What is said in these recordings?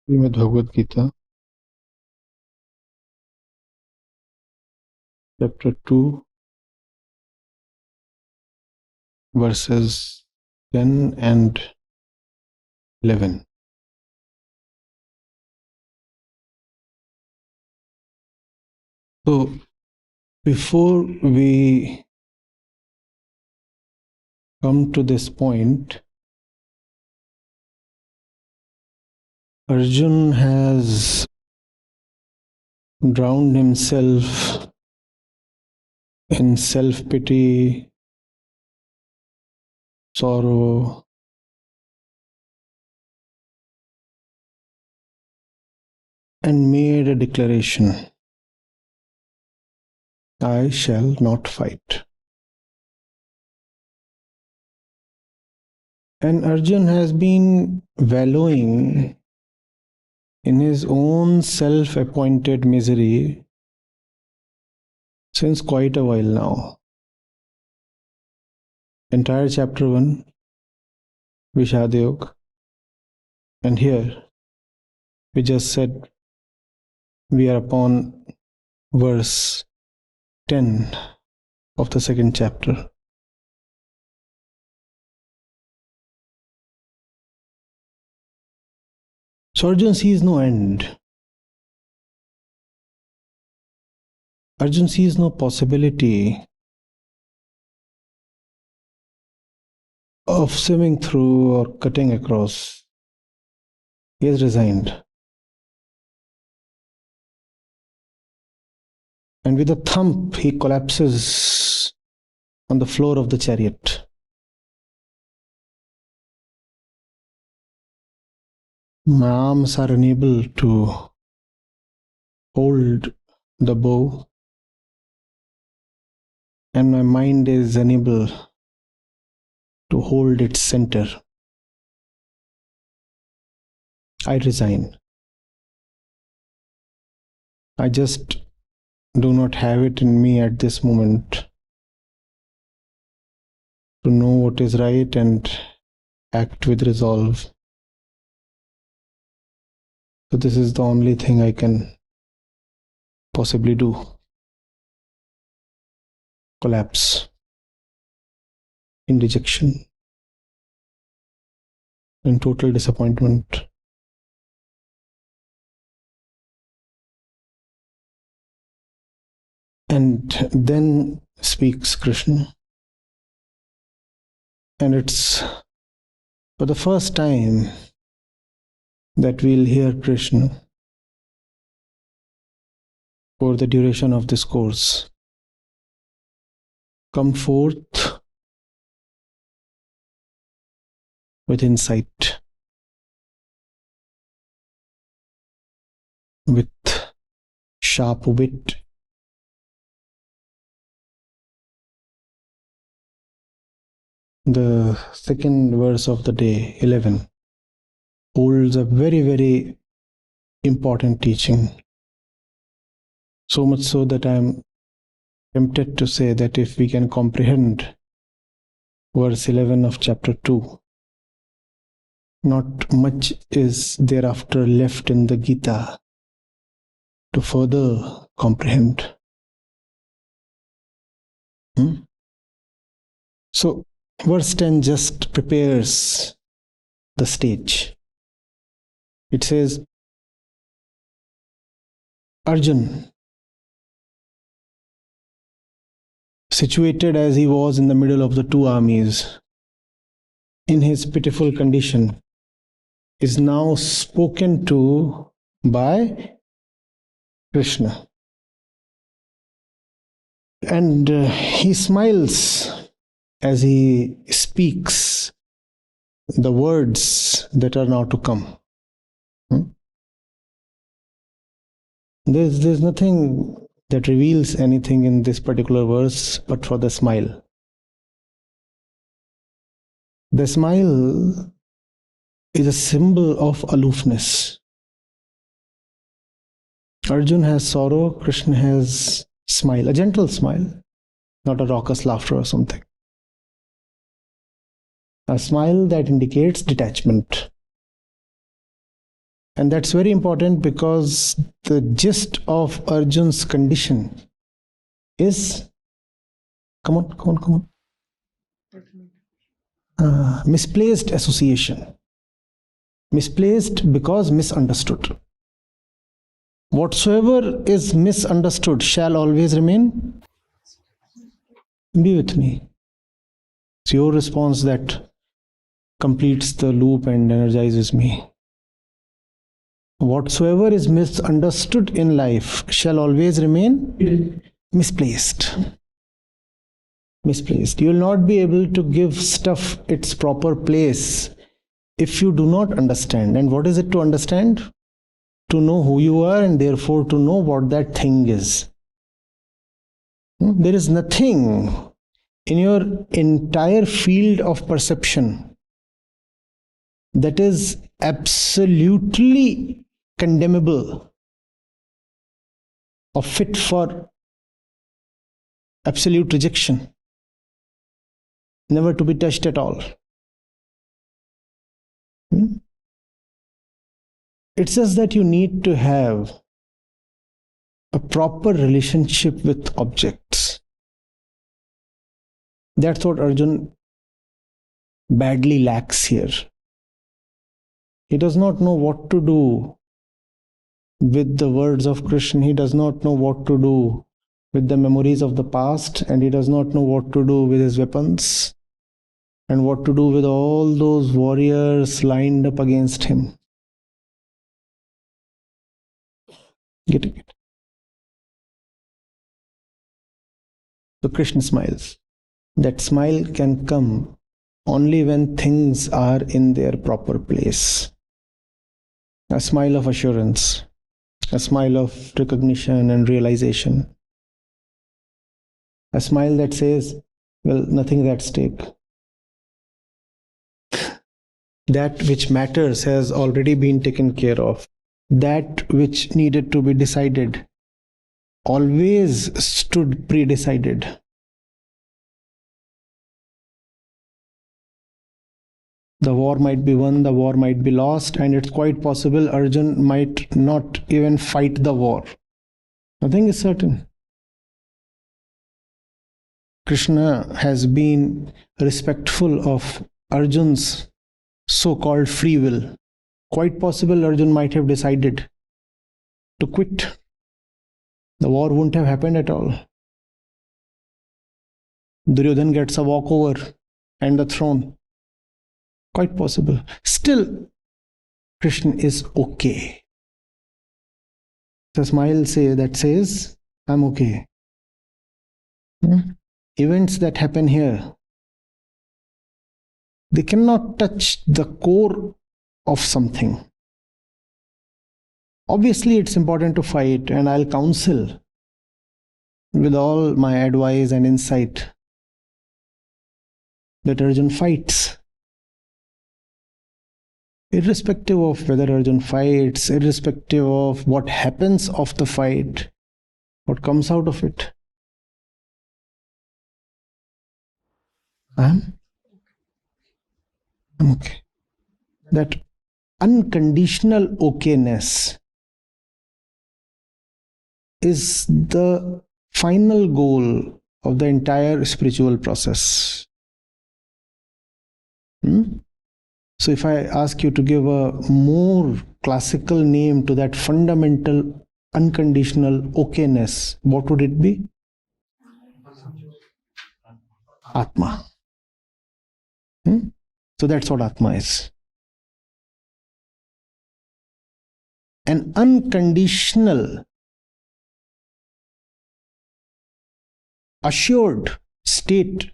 Bhagavad Gita, chapter 2, verses 10 and 11. So, before we come to this point, Arjun has drowned himself in self-pity, sorrow, and made a declaration, I shall not fight. And Arjun has been wallowing in his own self-appointed misery since quite a while now. Entire chapter 1, Vishad Yoga, and here we just said we are upon verse 10 of the second chapter. So Arjun sees no end. Arjun sees no possibility of swimming through or cutting across. He is resigned. And with a thump, he collapses on the floor of the chariot. My arms are unable to hold the bow, and my mind is unable to hold its center. I resign. I just do not have it in me at this moment to know what is right and act with resolve. So this is the only thing I can possibly do. Collapse in dejection, in total disappointment. And then speaks Krishna. And it's for the first time that we'll hear Krishna for the duration of this course come forth with insight, with sharp wit, the second verse of the day, 11, holds a very, very important teaching. So much so that I am tempted to say that if we can comprehend verse 11 of chapter 2, not much is thereafter left in the Gita to further comprehend. So, verse 10 just prepares the stage. It says, Arjun, situated as he was in the middle of the two armies, in his pitiful condition, is now spoken to by Krishna. And he smiles as he speaks the words that are now to come. There's nothing that reveals anything in this particular verse but for the smile. The smile is a symbol of aloofness. Arjun has sorrow, Krishna has smile, a gentle smile, not a raucous laughter or something. A smile that indicates detachment. And that's very important because the gist of Arjun's condition is, come on. Misplaced association. Misplaced because misunderstood. Whatsoever is misunderstood shall always remain. Be with me. It's your response that completes the loop and energizes me. Whatsoever is misunderstood in life shall always remain misplaced. Misplaced. You will not be able to give stuff its proper place if you do not understand. And what is it to understand? To know who you are and therefore to know what that thing is. There is nothing in your entire field of perception that is absolutely condemnable or fit for absolute rejection, never to be touched at all. It's just that you need to have a proper relationship with objects. That's what Arjun badly lacks here. He does not know what to do with the words of Krishna. He does not know what to do with the memories of the past, and he does not know what to do with his weapons and what to do with all those warriors lined up against him. Getting it? So Krishna smiles. That smile can come only when things are in their proper place. A smile of assurance, a smile of recognition and realization. A smile that says, well, nothing at stake. That which matters has already been taken care of. That which needed to be decided always stood pre-decided. The war might be won, the war might be lost, and it's quite possible Arjun might not even fight the war. Nothing is certain. Krishna has been respectful of Arjun's so-called free will. Quite possible Arjun might have decided to quit. The war wouldn't have happened at all. Duryodhan gets a walkover and the throne. Quite possible. Still, Krishna is okay. The smile that says, I'm okay. Events that happen here, they cannot touch the core of something. Obviously, it's important to fight, and I'll counsel with all my advice and insight that Arjun fights. Irrespective of whether Arjun fights, irrespective of what happens of the fight, what comes out of it, I'm okay. That unconditional okayness is the final goal of the entire spiritual process. So if I ask you to give a more classical name to that fundamental unconditional okayness, what would it be? Atma. So that's what Atma is. An unconditional, assured state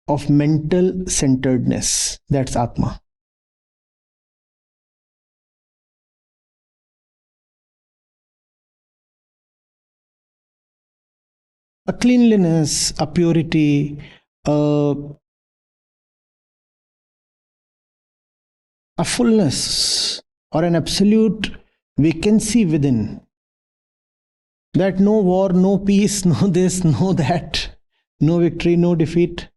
of mental centeredness. That's Atma. A cleanliness, a purity, a fullness, or an absolute vacancy within. That no war, no peace, no this, no that, no victory, no defeat.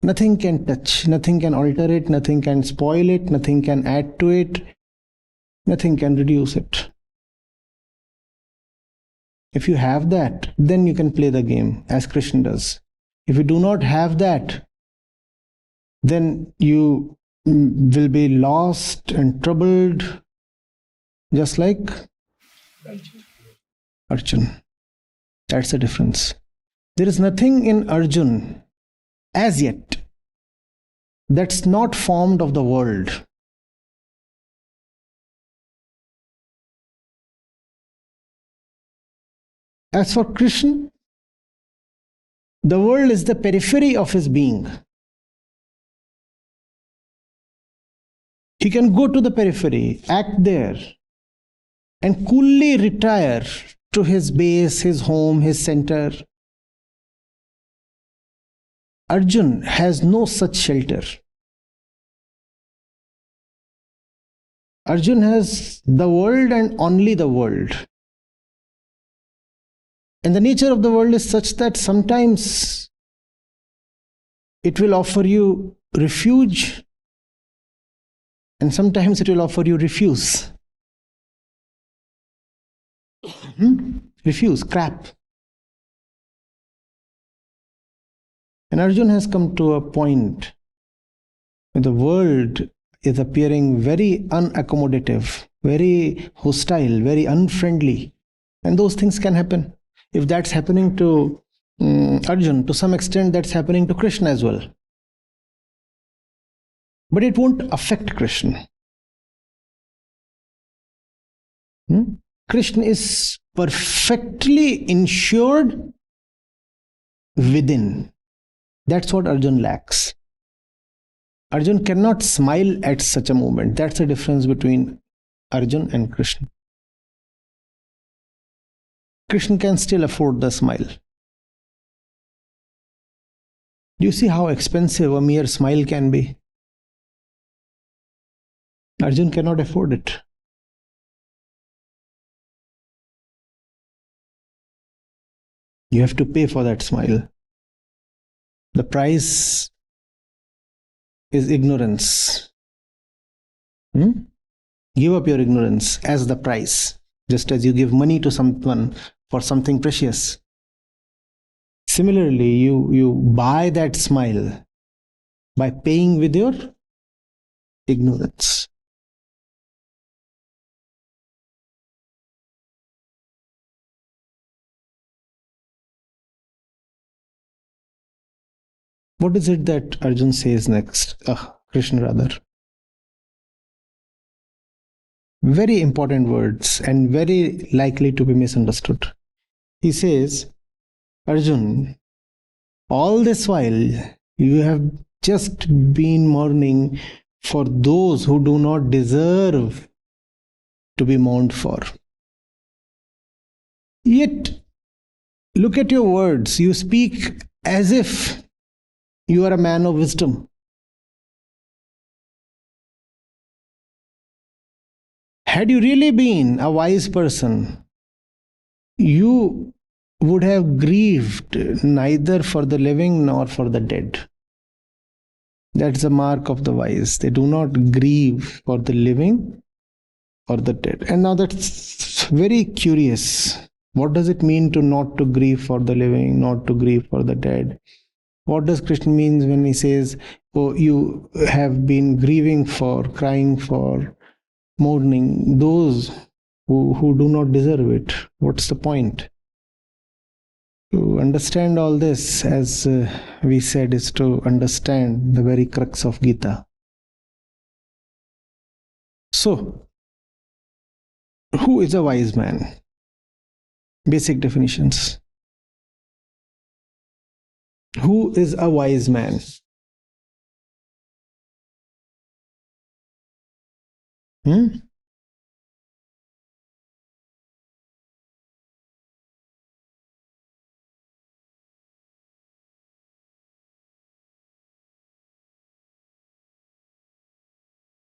Nothing can touch, nothing can alter it, nothing can spoil it, nothing can add to it, nothing can reduce it. If you have that, then you can play the game as Krishna does. If you do not have that, then you will be lost and troubled, just like Arjun. That's the difference. There is nothing in Arjun as yet that's not formed of the world. As for Krishna, the world is the periphery of his being. He can go to the periphery, act there, and coolly retire to his base, his home, his center. Arjun has no such shelter. Arjun has the world and only the world. And the nature of the world is such that sometimes it will offer you refuge, and sometimes it will offer you refuse. Refuse, crap. And Arjun has come to a point where the world is appearing very unaccommodative, very hostile, very unfriendly. And those things can happen. If that's happening to Arjun, to some extent that's happening to Krishna as well. But it won't affect Krishna. Krishna is perfectly insured within. That's what Arjun lacks. Arjun cannot smile at such a moment. That's the difference between Arjun and Krishna. Krishna can still afford the smile. Do you see how expensive a mere smile can be? Arjun cannot afford it. You have to pay for that smile. The price is ignorance. Give up your ignorance as the price, just as you give money to someone for something precious. Similarly, you buy that smile by paying with your ignorance. What is it that Arjun says next? Krishna rather. Very important words and very likely to be misunderstood. He says, Arjun, all this while you have just been mourning for those who do not deserve to be mourned for. Yet, look at your words. You speak as if you are a man of wisdom. Had you really been a wise person, you would have grieved neither for the living nor for the dead. That's the mark of the wise. They do not grieve for the living or the dead. And now that's very curious. What does it mean to not to grieve for the living, not to grieve for the dead? What does Krishna mean when he says, oh, you have been grieving for, crying for, mourning those who do not deserve it? What's the point? To understand all this, as we said, is to understand the very crux of Gita. So, who is a wise man? Basic definitions. Who is a wise man?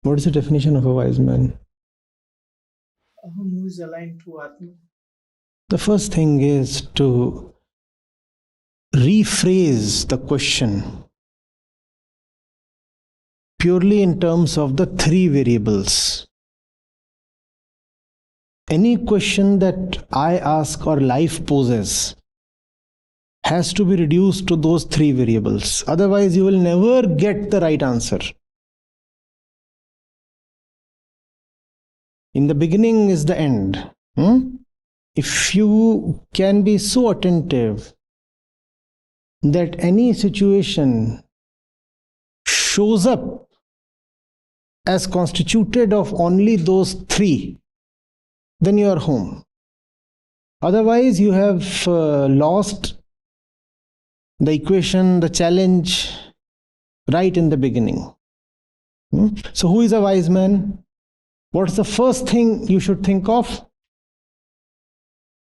What is the definition of a wise man? Who is aligned to Atma? The first thing is to rephrase the question. purely in terms of the three variables. Any question that I ask or life poses has to be reduced to those three variables. Otherwise, you will never get the right answer. In the beginning is the end. If you can be so attentive that any situation shows up as constituted of only those three, then you are home. Otherwise, you have lost the equation, the challenge right in the beginning. So who is a wise man? What's the first thing you should think of?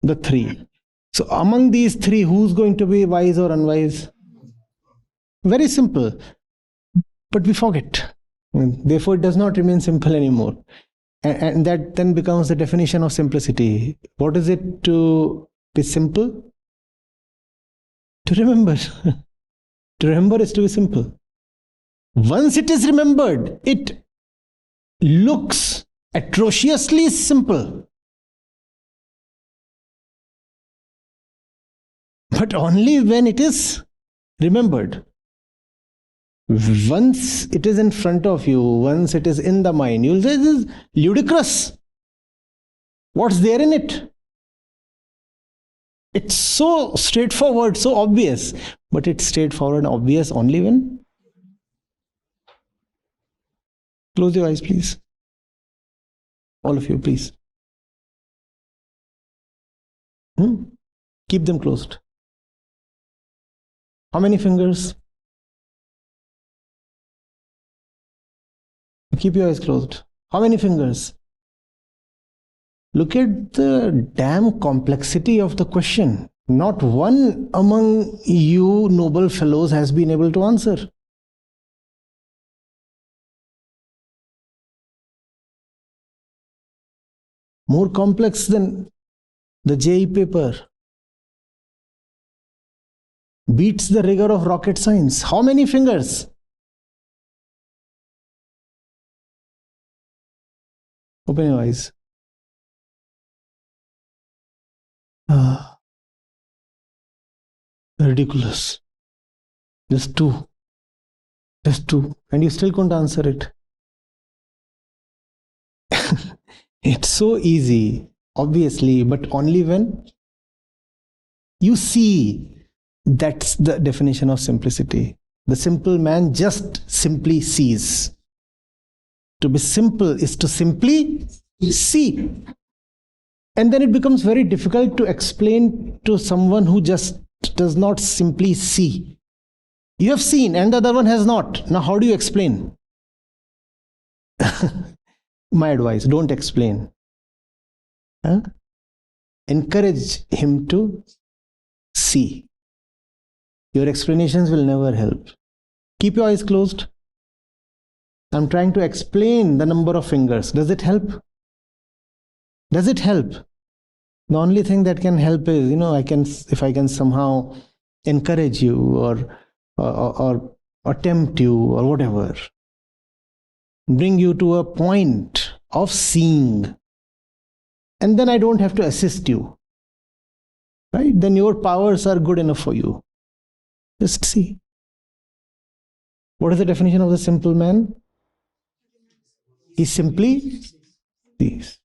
The three. So among these three, who's going to be wise or unwise? Very simple. But we forget. Therefore, it does not remain simple anymore. And that then becomes the definition of simplicity. What is it to be simple? To remember. To remember is to be simple. Once it is remembered, it looks atrociously simple. But only when it is remembered. Once it is in front of you, once it is in the mind, you'll say, this is ludicrous. What's there in it? It's so straightforward, so obvious. But it's straightforward and obvious only when... Close your eyes, please. All of you, please. Keep them closed. How many fingers? Keep your eyes closed. How many fingers? Look at the damn complexity of the question. Not one among you noble fellows has been able to answer. More complex than the JEE paper. Beats the rigor of rocket science. How many fingers? Open your eyes. Ridiculous. Just two. Just two. And you still couldn't answer it. It's so easy, obviously, but only when you see. That's the definition of simplicity. The simple man just simply sees. To be simple is to simply see. And then it becomes very difficult to explain to someone who just does not simply see. You have seen and the other one has not. Now how do you explain? My advice, don't explain. Encourage him to see. Your explanations will never help. Keep your eyes closed. I'm trying to explain the number of fingers. Does it help? Does it help? The only thing that can help is, if I can somehow encourage you or tempt you or whatever. Bring you to a point of seeing. And then I don't have to assist you. Right? Then your powers are good enough for you. Just see. What is the definition of the simple man? He simply sees.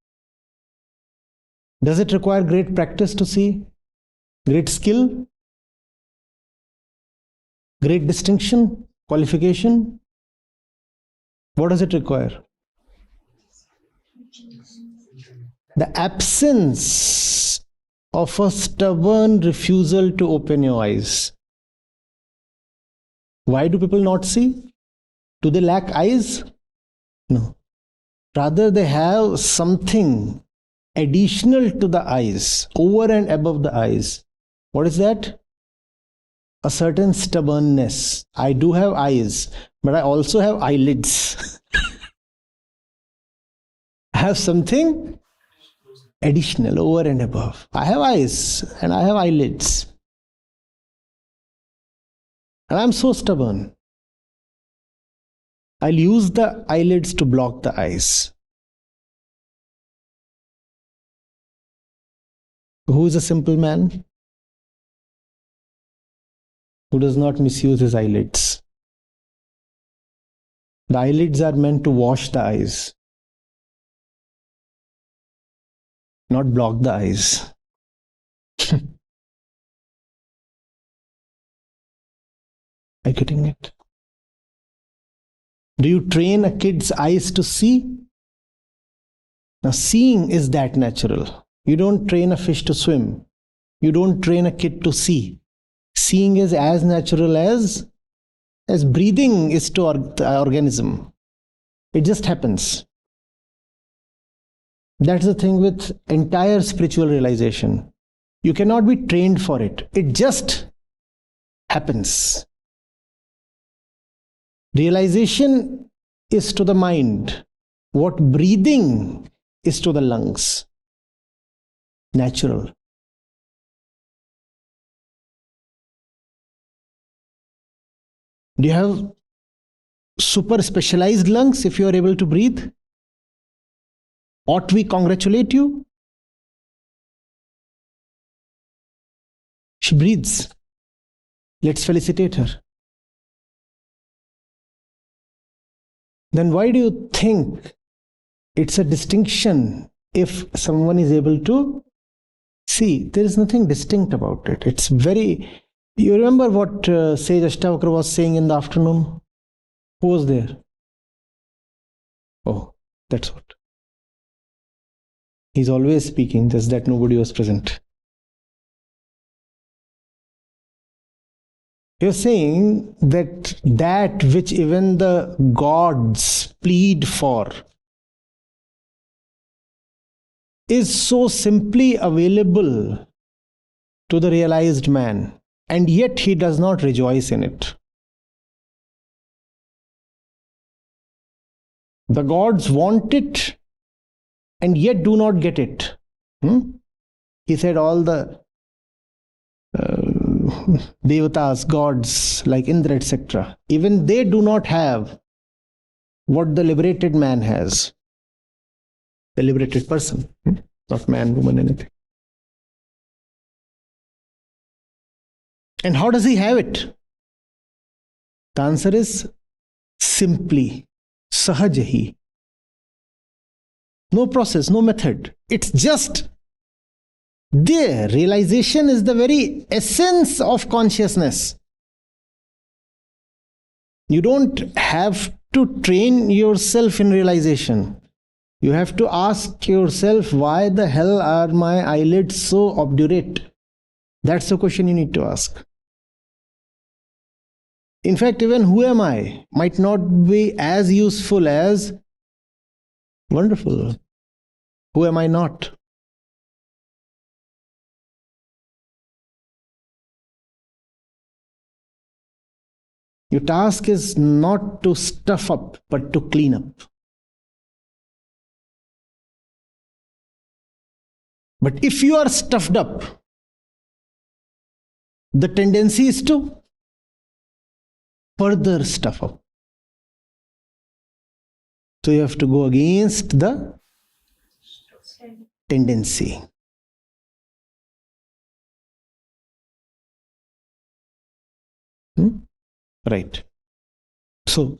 Does it require great practice to see? Great skill? Great distinction? Qualification? What does it require? The absence of a stubborn refusal to open your eyes. Why do people not see? Do they lack eyes? No. Rather, they have something additional to the eyes, over and above the eyes. What is that? A certain stubbornness. I do have eyes, but I also have eyelids. I have something additional, over and above. I have eyes and I have eyelids. And I'm so stubborn. I'll use the eyelids to block the eyes. Who is a simple man who does not misuse his eyelids? The eyelids are meant to wash the eyes, not block the eyes. Are you getting it? Do you train a kid's eyes to see? Now, seeing is that natural. You don't train a fish to swim. You don't train a kid to see. Seeing is as natural as breathing is to the organism. It just happens. That's the thing with entire spiritual realization. You cannot be trained for it. It just happens. Realization is to the mind what breathing is to the lungs. Natural. Do you have super specialized lungs if you are able to breathe? Ought we congratulate you? She breathes. Let's felicitate her. Then why do you think it's a distinction if someone is able to see? There is nothing distinct about it. It's very... You remember what Sage Ashtavakra was saying in the afternoon? Who was there? Oh, that's what. He's always speaking, just that nobody was present. You're saying that which even the gods plead for is so simply available to the realized man, and yet he does not rejoice in it. The gods want it and yet do not get it. He said all the devatas, gods like Indra, etc., even they do not have what the liberated man has. The liberated person, not man, woman, anything. And how does he have it? The answer is simply, sahajahi. No process, no method. It's just there. Realization is the very essence of consciousness. You don't have to train yourself in realization. You have to ask yourself, why the hell are my eyelids so obdurate? That's the question you need to ask. In fact, even who am I might not be as useful as wonderful. Who am I not? Your task is not to stuff up, but to clean up. But if you are stuffed up, the tendency is to further stuff up. So you have to go against the tendency. Right. So,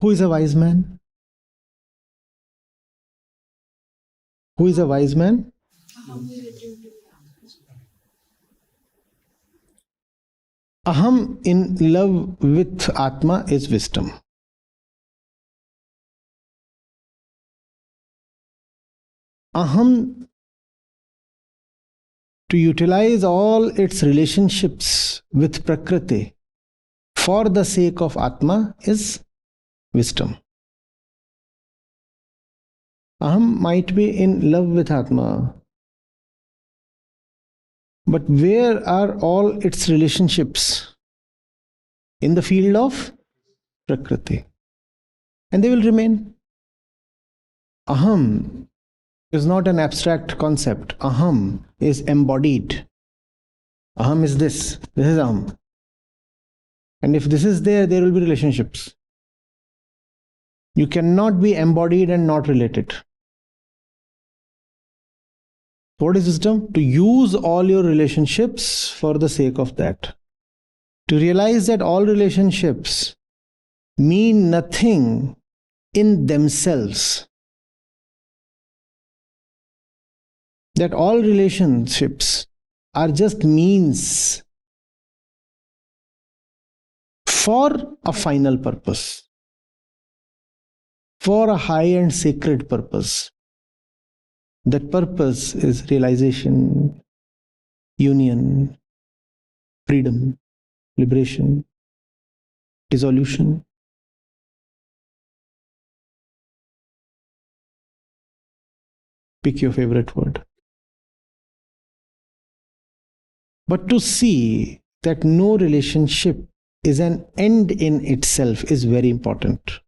who is a wise man? Who is a wise man? Aham in love with Atma is wisdom. Aham, to utilize all its relationships with Prakriti for the sake of Atma is wisdom. Aham might be in love with Atma, but where are all its relationships? In the field of Prakriti. And they will remain. Aham is not an abstract concept. Aham is embodied. Aham is this. This is Aham. And if this is there, there will be relationships. You cannot be embodied and not related. What is wisdom? To use all your relationships for the sake of that. To realize that all relationships mean nothing in themselves. That all relationships are just means for a final purpose, for a high and sacred purpose. That purpose is realization, union, freedom, liberation, dissolution. Pick your favorite word. But to see that no relationship is an end in itself is very important.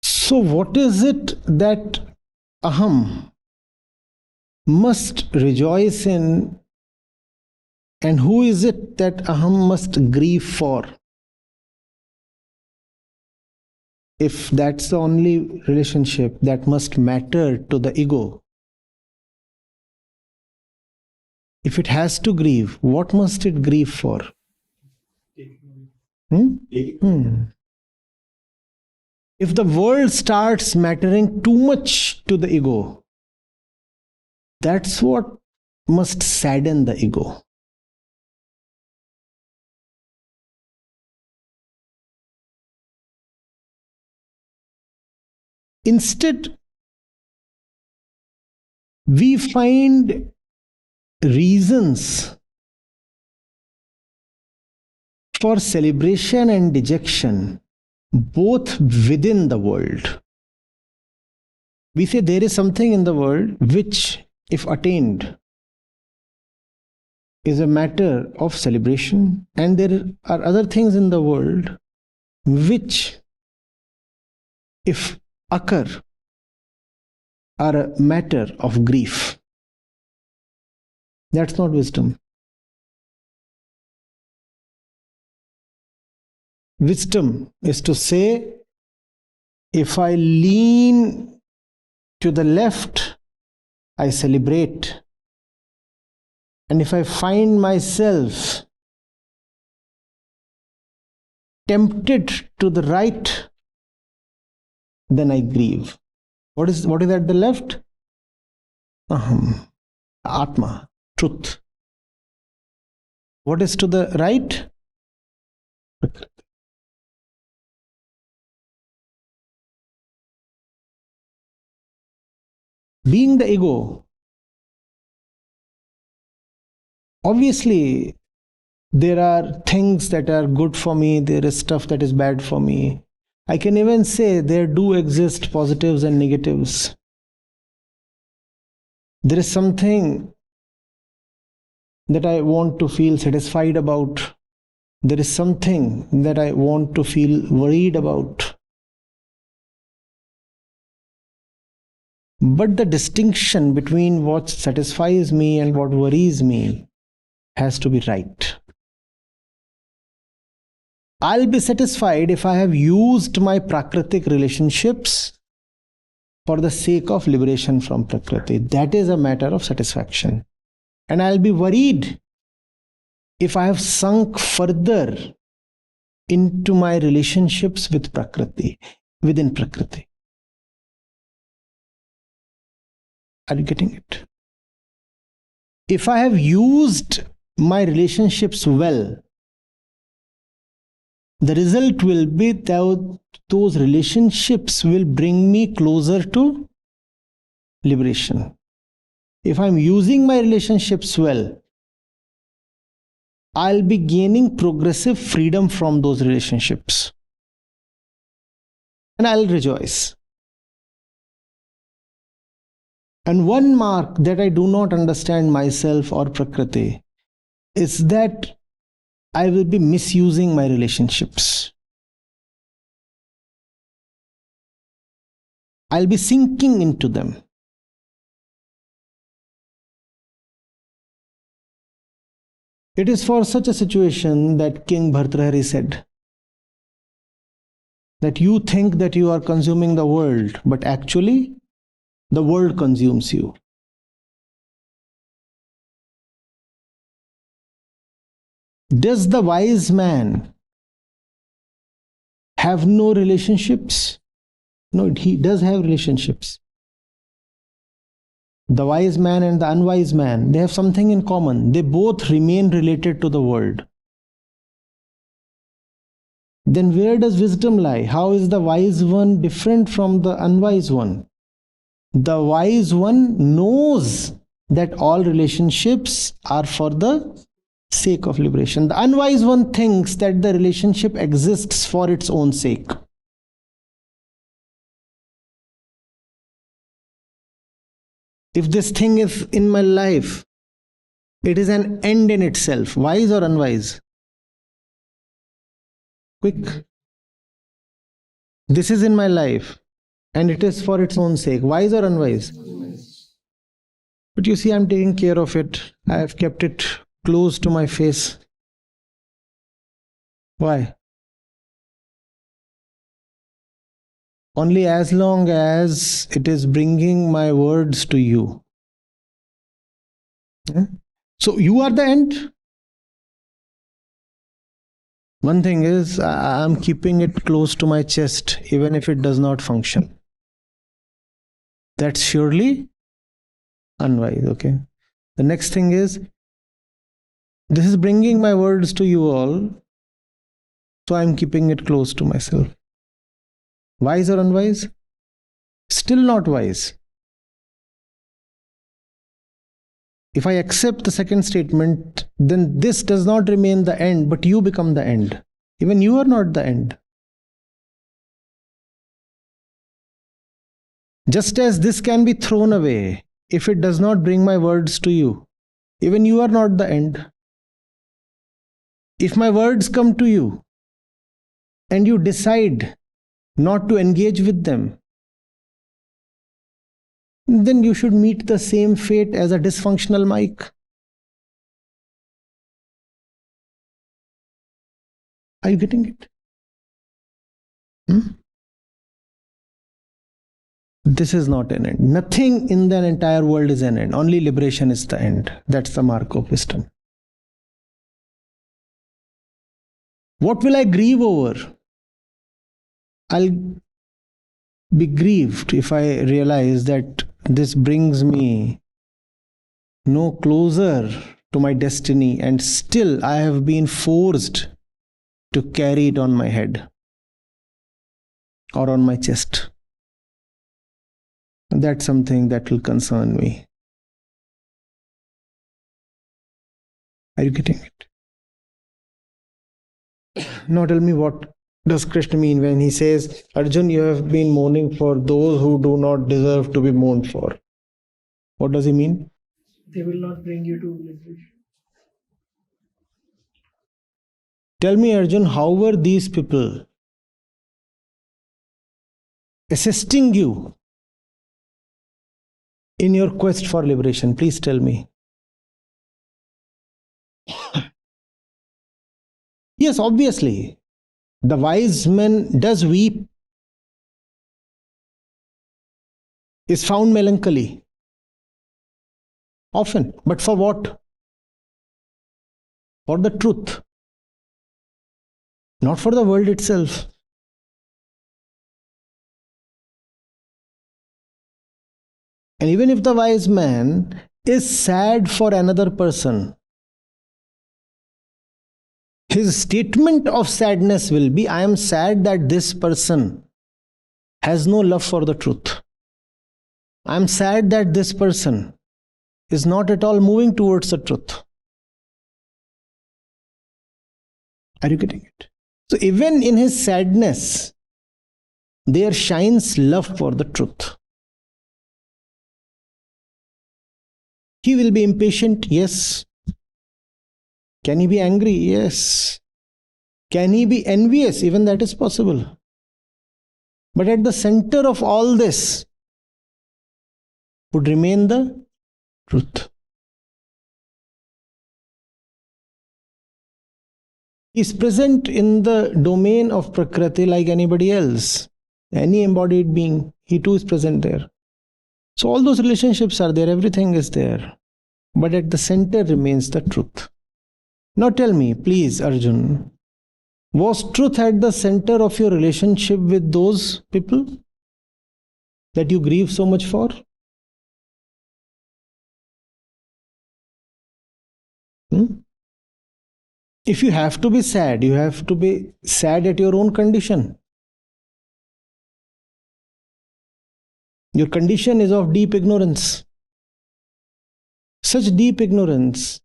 So what is it that aham must rejoice in, and who is it that aham must grieve for? If that's the only relationship that must matter to the ego, if it has to grieve, what must it grieve for? If the world starts mattering too much to the ego, that's what must sadden the ego. Instead, we find reasons for celebration and dejection both within the world. We say there is something in the world which, if attained, is a matter of celebration, and there are other things in the world which, if occur, are a matter of grief. That's not wisdom. Wisdom is to say, if I lean to the left, I celebrate. And if I find myself tempted to the right, then I grieve. What is at the left? Aham, Atma, truth. What is to the right? Being the ego, obviously there are things that are good for me, there is stuff that is bad for me. I can even say there do exist positives and negatives. There is something that I want to feel satisfied about. There is something that I want to feel worried about. But the distinction between what satisfies me and what worries me has to be right. I'll be satisfied if I have used my Prakritic relationships for the sake of liberation from Prakriti. That is a matter of satisfaction. And I'll be worried if I have sunk further into my relationships with Prakriti, within Prakriti. Are you getting it? If I have used my relationships well, the result will be that those relationships will bring me closer to liberation. If I'm using my relationships well, I'll be gaining progressive freedom from those relationships. And I'll rejoice. And one mark that I do not understand myself or Prakriti is that I will be misusing my relationships. I'll be sinking into them. It is for such a situation that King Bhartrahari said that you think that you are consuming the world, but actually the world consumes you. Does the wise man have no relationships? No, he does have relationships. The wise man and the unwise man, they have something in common. They both remain related to the world. Then where does wisdom lie? How is the wise one different from the unwise one? The wise one knows that all relationships are for the sake of liberation. The unwise one thinks that the relationship exists for its own sake. If this thing is in my life, it is an end in itself. Wise or unwise? Quick. This is in my life and it is for its own sake. Wise or unwise? But you see, I'm taking care of it. I have kept it close to my face. Why? Only as long as it is bringing my words to you. So you are the end. One thing is, I'm keeping it close to my chest, even if it does not function. That's surely unwise, okay? The next thing is, this is bringing my words to you all, so I'm keeping it close to myself. Wise or unwise? Still not wise. If I accept the second statement, then this does not remain the end, but you become the end. Even you are not the end. Just as this can be thrown away if it does not bring my words to you, even you are not the end. If my words come to you and you decide not to engage with them, then you should meet the same fate as a dysfunctional mic. Are you getting it? This is not an end. Nothing in the entire world is an end. Only liberation is the end. That's the mark of wisdom. What will I grieve over? I'll be grieved if I realize that this brings me no closer to my destiny, and still I have been forced to carry it on my head or on my chest. That's something that will concern me. Are you getting it? Now tell me, what does Krishna mean when he says, Arjun, you have been mourning for those who do not deserve to be mourned for? What does he mean? They will not bring you to liberation. Tell me, Arjun, how were these people assisting you in your quest for liberation? Please tell me. Yes, obviously, the wise man does weep, is found melancholy. Often. But for what? For the truth. Not for the world itself. And even if the wise man is sad for another person, his statement of sadness will be, I am sad that this person has no love for the truth. I am sad that this person is not at all moving towards the truth. Are you getting it? So even in his sadness, there shines love for the truth. He will be impatient, yes. Can he be angry? Yes. Can he be envious? Even that is possible. But at the center of all this would remain the truth. He's present in the domain of Prakriti like anybody else. Any embodied being, he too is present there. So all those relationships are there, everything is there. But at the center remains the truth. Now tell me, please, Arjun, was truth at the center of your relationship with those people that you grieve so much for? If you have to be sad, you have to be sad at your own condition. Your condition is of deep ignorance. Such deep ignorance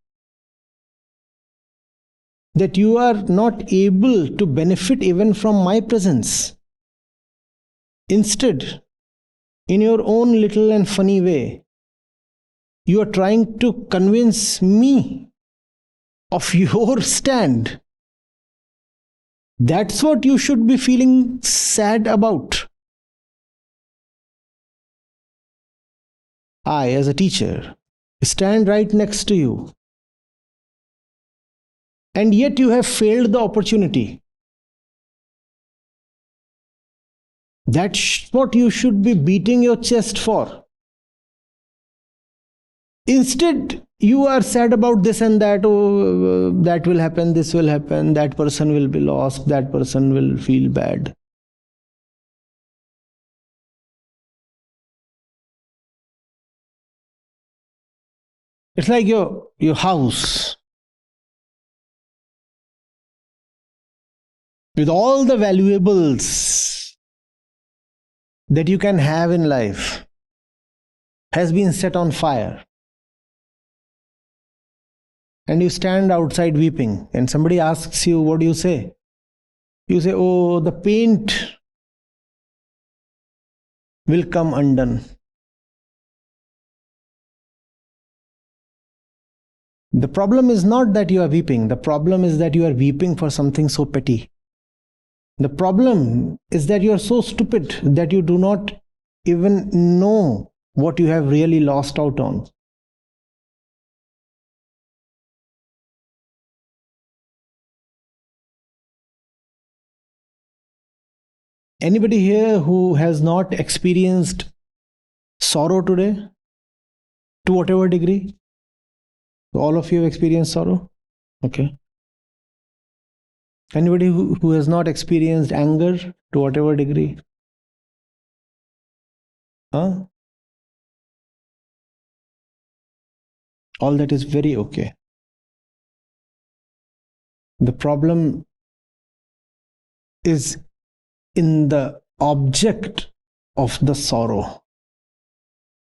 that you are not able to benefit even from my presence. Instead, in your own little and funny way, you are trying to convince me of your stand. That's what you should be feeling sad about. I, as a teacher, stand right next to you. And yet you have failed the opportunity. That's what you should be beating your chest for. Instead, you are sad about this and that. Oh, that will happen, this will happen, that person will be lost, that person will feel bad. It's like your house with all the valuables that you can have in life has been set on fire. And you stand outside weeping, and somebody asks you, what do you say? You say, oh, the paint will come undone. The problem is not that you are weeping. The problem is that you are weeping for something so petty. The problem is that you are so stupid that you do not even know what you have really lost out on. Anybody here who has not experienced sorrow today, to whatever degree? All of you have experienced sorrow? Okay. Anybody who has not experienced anger, to whatever degree? All that is very okay. The problem is in the object of the sorrow.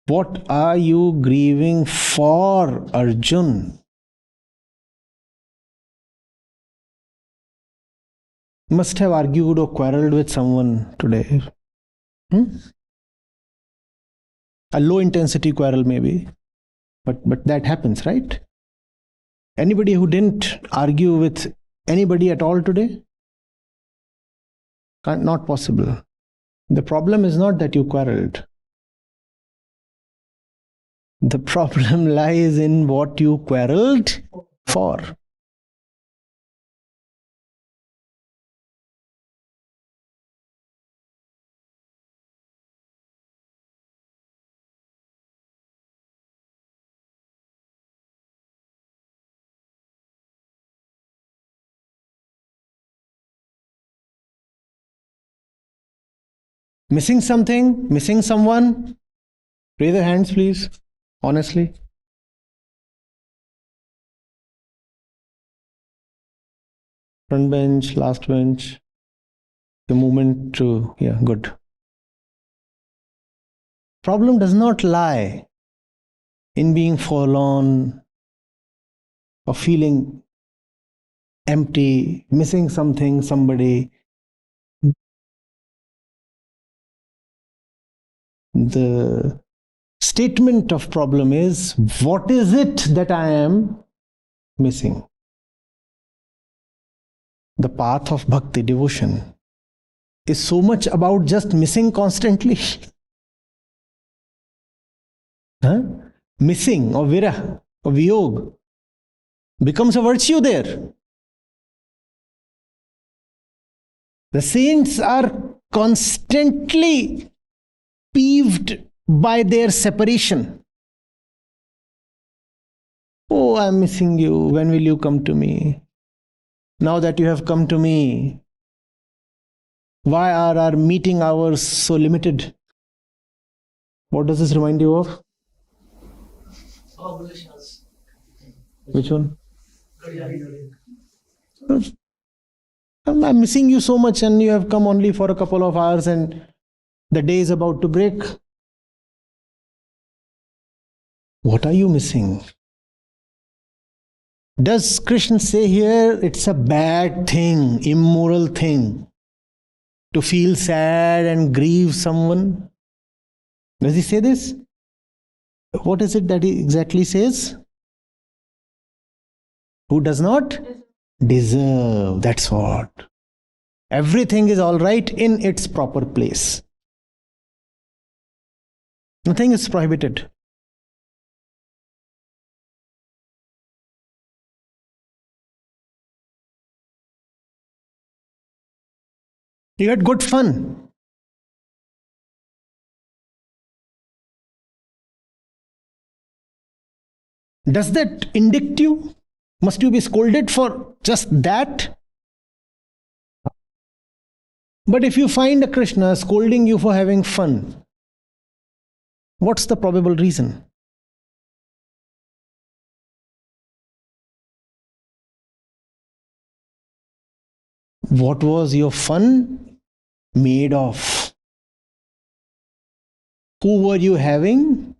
What are you grieving for, Arjun? Must have argued or quarreled with someone today. A low intensity quarrel maybe, but that happens, right? Anybody who didn't argue with anybody at all today? Not possible. The problem is not that you quarreled. The problem lies in what you quarreled for. Missing something? Missing someone? Raise your hands, please. Honestly. Front bench, last bench. The movement to, yeah, good. Problem does not lie in being forlorn or feeling empty, missing something, somebody. The statement of problem is, what is it that I am missing? The path of bhakti, devotion, is so much about just missing constantly. Missing or virah or viyog becomes a virtue there. The saints are constantly peeved by their separation. Oh, I'm missing you. When will you come to me? Now that you have come to me, why are our meeting hours so limited? What does this remind you of? Which one? I'm missing you so much, and you have come only for a couple of hours and the day is about to break. What are you missing? Does Krishna say here it's a bad thing, immoral thing to feel sad and grieve someone? Does he say this? What is it that he exactly says? Who does not deserve. That's what. Everything is all right in its proper place. Nothing is prohibited. You had good fun. Does that indict you? Must you be scolded for just that? But if you find a Krishna scolding you for having fun, what's the probable reason? What was your fun made of? Who were you having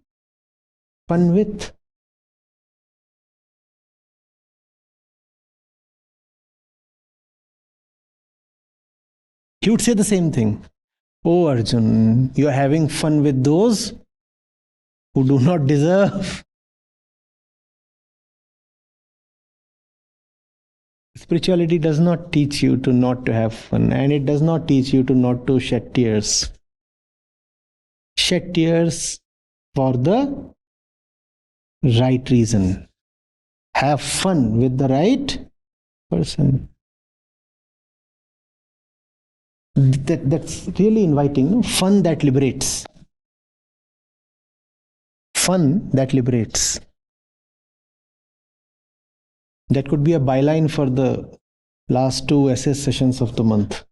fun with? He would say the same thing. Oh Arjun, you are having fun with those who do not deserve. Spirituality does not teach you to not to have fun, and it does not teach you to not to shed tears. Shed tears for the right reason. Have fun with the right person. That's really inviting, no? Fun that liberates. Fun that liberates. That could be a byline for the last 2 SS sessions of the month.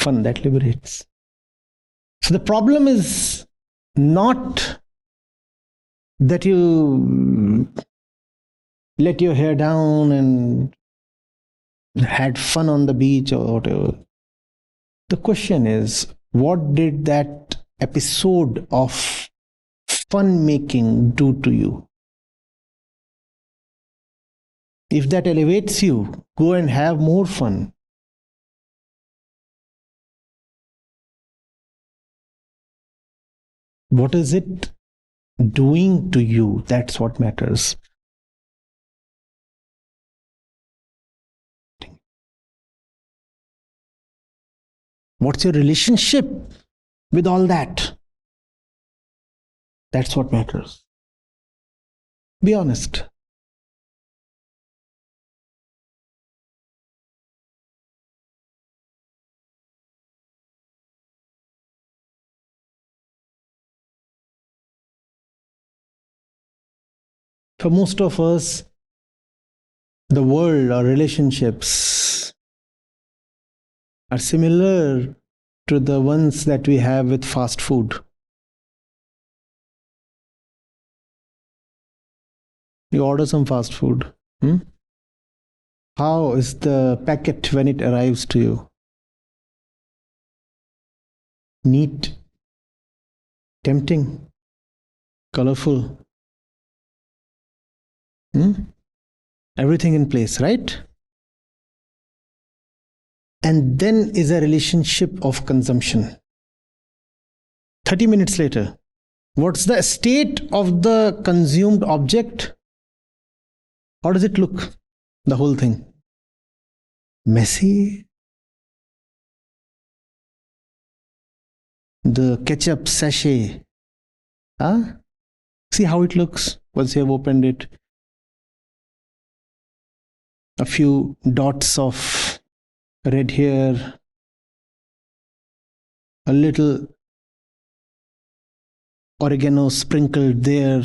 Fun that liberates. So the problem is not that you let your hair down and had fun on the beach or whatever. The question is, what did that episode of fun making do to you? If that elevates you, go and have more fun. What is it doing to you? That's what matters. What's your relationship with all that? That's what matters. Be honest. For most of us, the world or relationships are similar to the ones that we have with fast food. You order some fast food. How is the packet when it arrives to you? Neat, tempting, colorful. Everything in place, right? And then is a relationship of consumption. 30 minutes later, what's the state of the consumed object? How does it look? The whole thing. Messy. The ketchup sachet. See how it looks once you have opened it. A few dots of red here, a little oregano sprinkled there.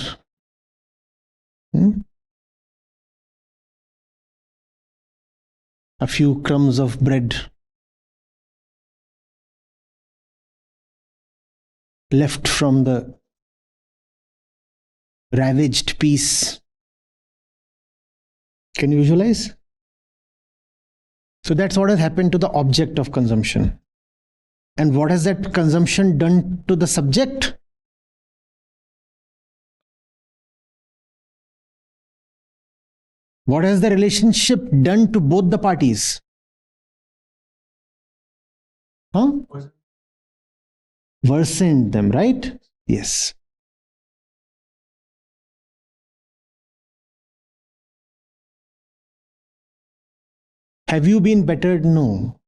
A few crumbs of bread left from the ravaged piece. Can you visualize? So that's what has happened to the object of consumption. And what has that consumption done to the subject? What has the relationship done to both the parties? Worsened them, right? Yes. Have you been bettered? No.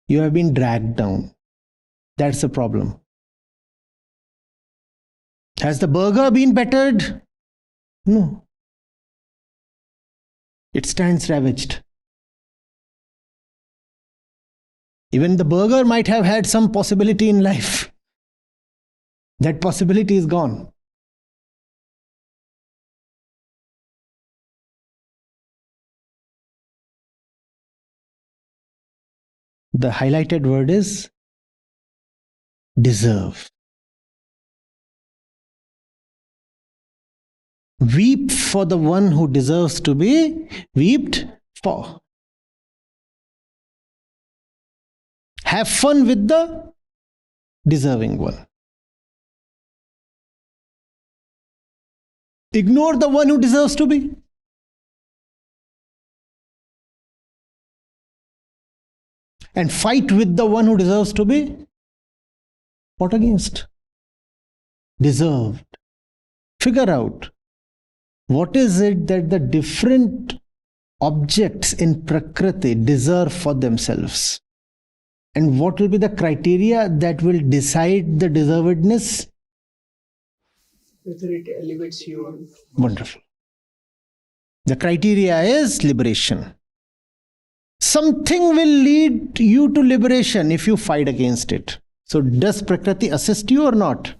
You have been dragged down. That's the problem. Has the burger been bettered? No. It stands ravaged. Even the burger might have had some possibility in life. That possibility is gone. The highlighted word is deserve. Weep for the one who deserves to be wept for. Have fun with the deserving one. Ignore the one who deserves to be. And fight with the one who deserves to be. What against? Deserved. Figure out what is it that the different objects in Prakriti deserve for themselves. And what will be the criteria that will decide the deservedness? Whether it elevates you or... Wonderful. The criteria is liberation. Something will lead you to liberation if you fight against it. So does Prakriti assist you or not?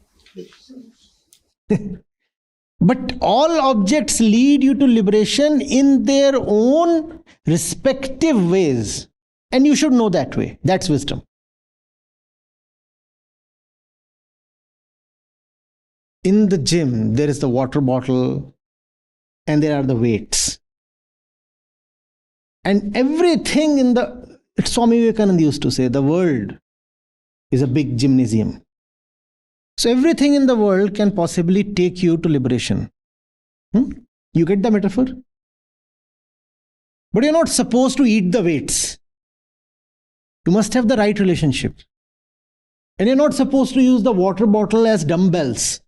But all objects lead you to liberation in their own respective ways. And you should know that way. That's wisdom. In the gym, there is the water bottle and there are the weights. And everything in the... Swami Vivekananda used to say, the world is a big gymnasium. So everything in the world can possibly take you to liberation. You get the metaphor? But you're not supposed to eat the weights. You must have the right relationship. And you're not supposed to use the water bottle as dumbbells.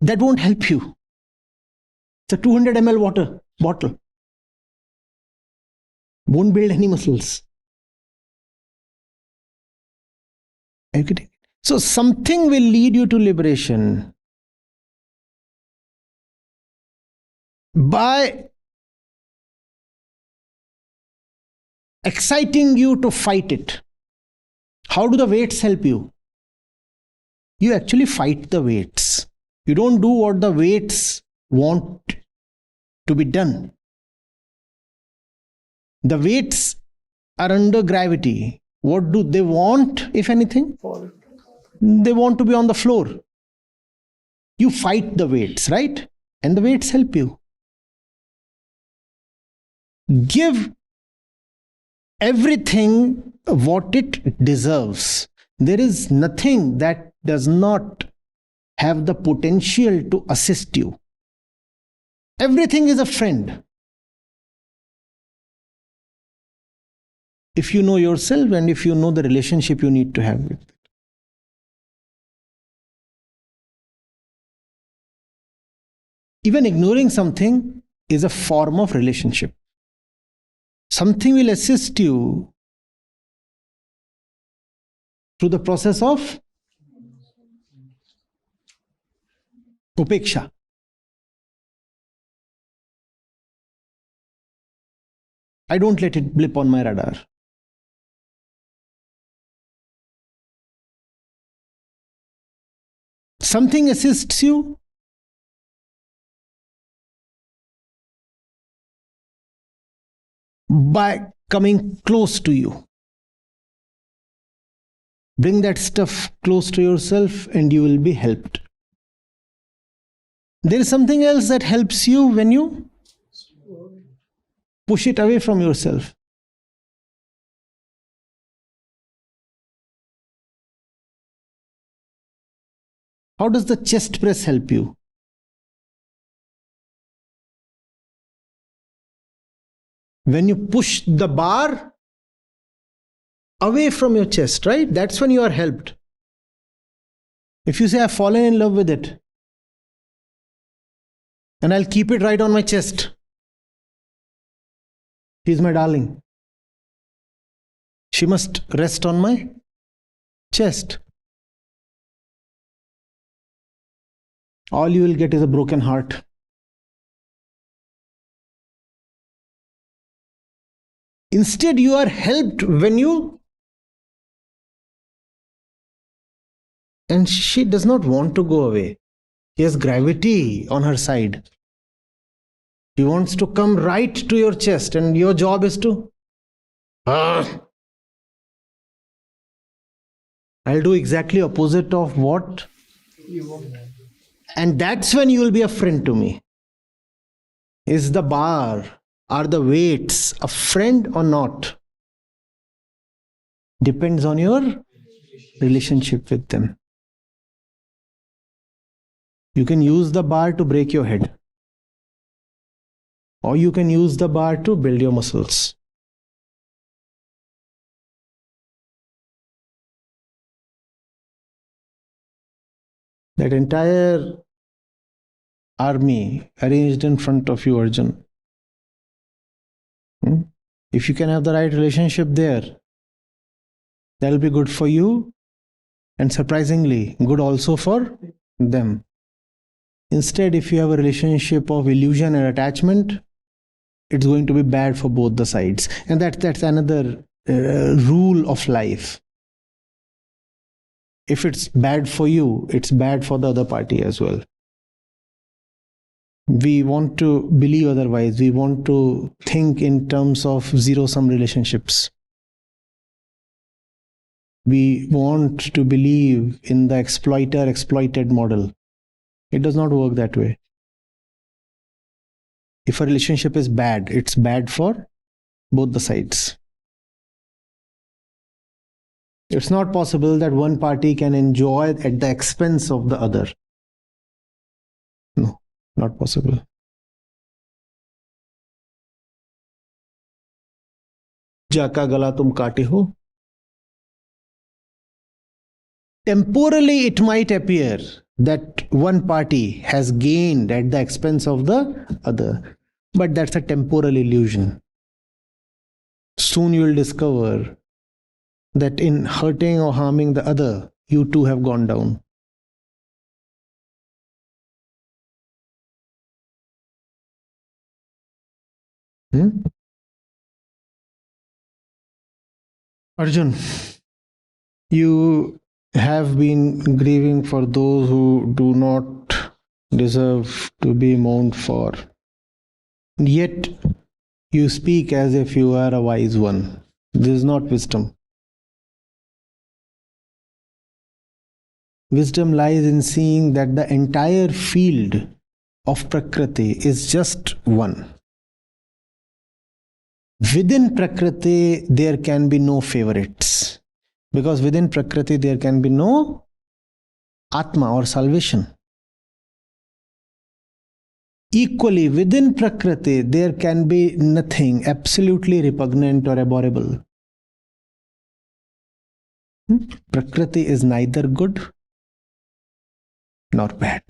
That won't help you. It's a 200 ml water bottle. Won't build any muscles. Are you getting it? So something will lead you to liberation by exciting you to fight it. How do the weights help you? You actually fight the weights. You don't do what the weights want to be done. The weights are under gravity. What do they want, if anything? Fall. They want to be on the floor. You fight the weights, right? And the weights help you. Give everything what it deserves. There is nothing that does not have the potential to assist you. Everything is a friend. If you know yourself and if you know the relationship you need to have with it. Even ignoring something is a form of relationship. Something will assist you through the process of Upeksha. I don't let it blip on my radar. Something assists you. By coming close to you. Bring that stuff close to yourself and you will be helped. There is something else that helps you when you push it away from yourself. How does the chest press help you? When you push the bar away from your chest, right? That's when you are helped. If you say, I've fallen in love with it, and I'll keep it right on my chest. She's my darling. She must rest on my chest. All you will get is a broken heart. Instead, you are helped when you... And she does not want to go away. She has gravity on her side. She wants to come right to your chest, and your job is to... I'll do exactly opposite of what You want. And that's when you will be a friend to me. Is the bar, are the weights a friend or not? Depends on your relationship with them. You can use the bar to break your head. Or you can use the bar to build your muscles. That entire army arranged in front of you, Arjun. If you can have the right relationship there, that will be good for you, and surprisingly, good also for them. Instead, if you have a relationship of illusion and attachment, it's going to be bad for both the sides. And that's another rule of life. If it's bad for you, it's bad for the other party as well. We want to believe otherwise. We want to think in terms of zero-sum relationships. We want to believe in the exploiter-exploited model. It does not work that way. If a relationship is bad, it's bad for both the sides. It's not possible that one party can enjoy at the expense of the other. No, not possible. Jaka gala tum kaate ho. Temporally, it might appear that one party has gained at the expense of the other. But that's a temporal illusion. Soon you will discover that in hurting or harming the other, you too have gone down. Arjun, you have been grieving for those who do not deserve to be mourned for. Yet you speak as if you are a wise one. This is not wisdom. Wisdom lies in seeing that the entire field of Prakriti is just one. Within Prakriti, there can be no favorites. Because within Prakriti, there can be no Atma or salvation. Equally, within Prakriti, there can be nothing absolutely repugnant or abhorrible. Prakriti is neither good nor bad.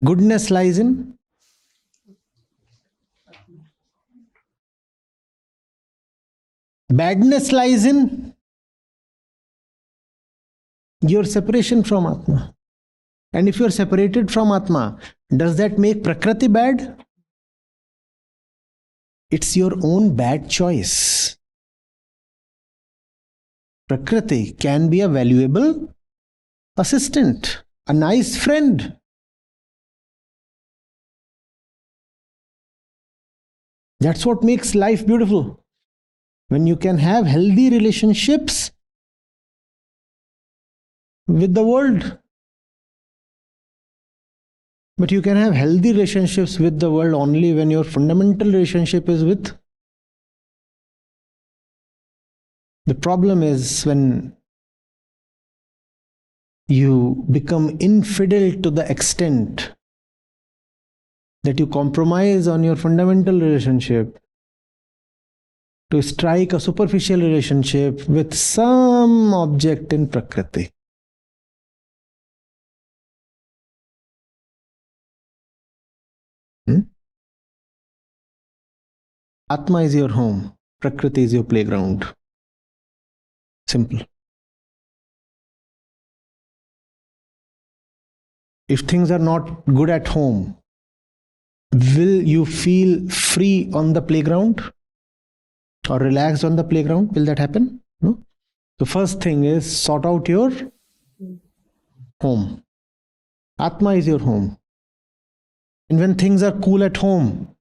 Goodness lies in badness lies in your separation from Atma. And if you are separated from Atma, does that make Prakriti bad? It's your own bad choice. Prakriti can be a valuable assistant, a nice friend. That's what makes life beautiful. When you can have healthy relationships with the world. But you can have healthy relationships with the world only when your fundamental relationship is with. The problem is when you become infidel to the extent that you compromise on your fundamental relationship to strike a superficial relationship with some object in Prakriti. Atma is your home, Prakriti is your playground. Simple. If things are not good at home, will you feel free on the playground or relaxed on the playground? Will that happen? No. The first thing is sort out your home. Atma is your home. And when things are cool at home,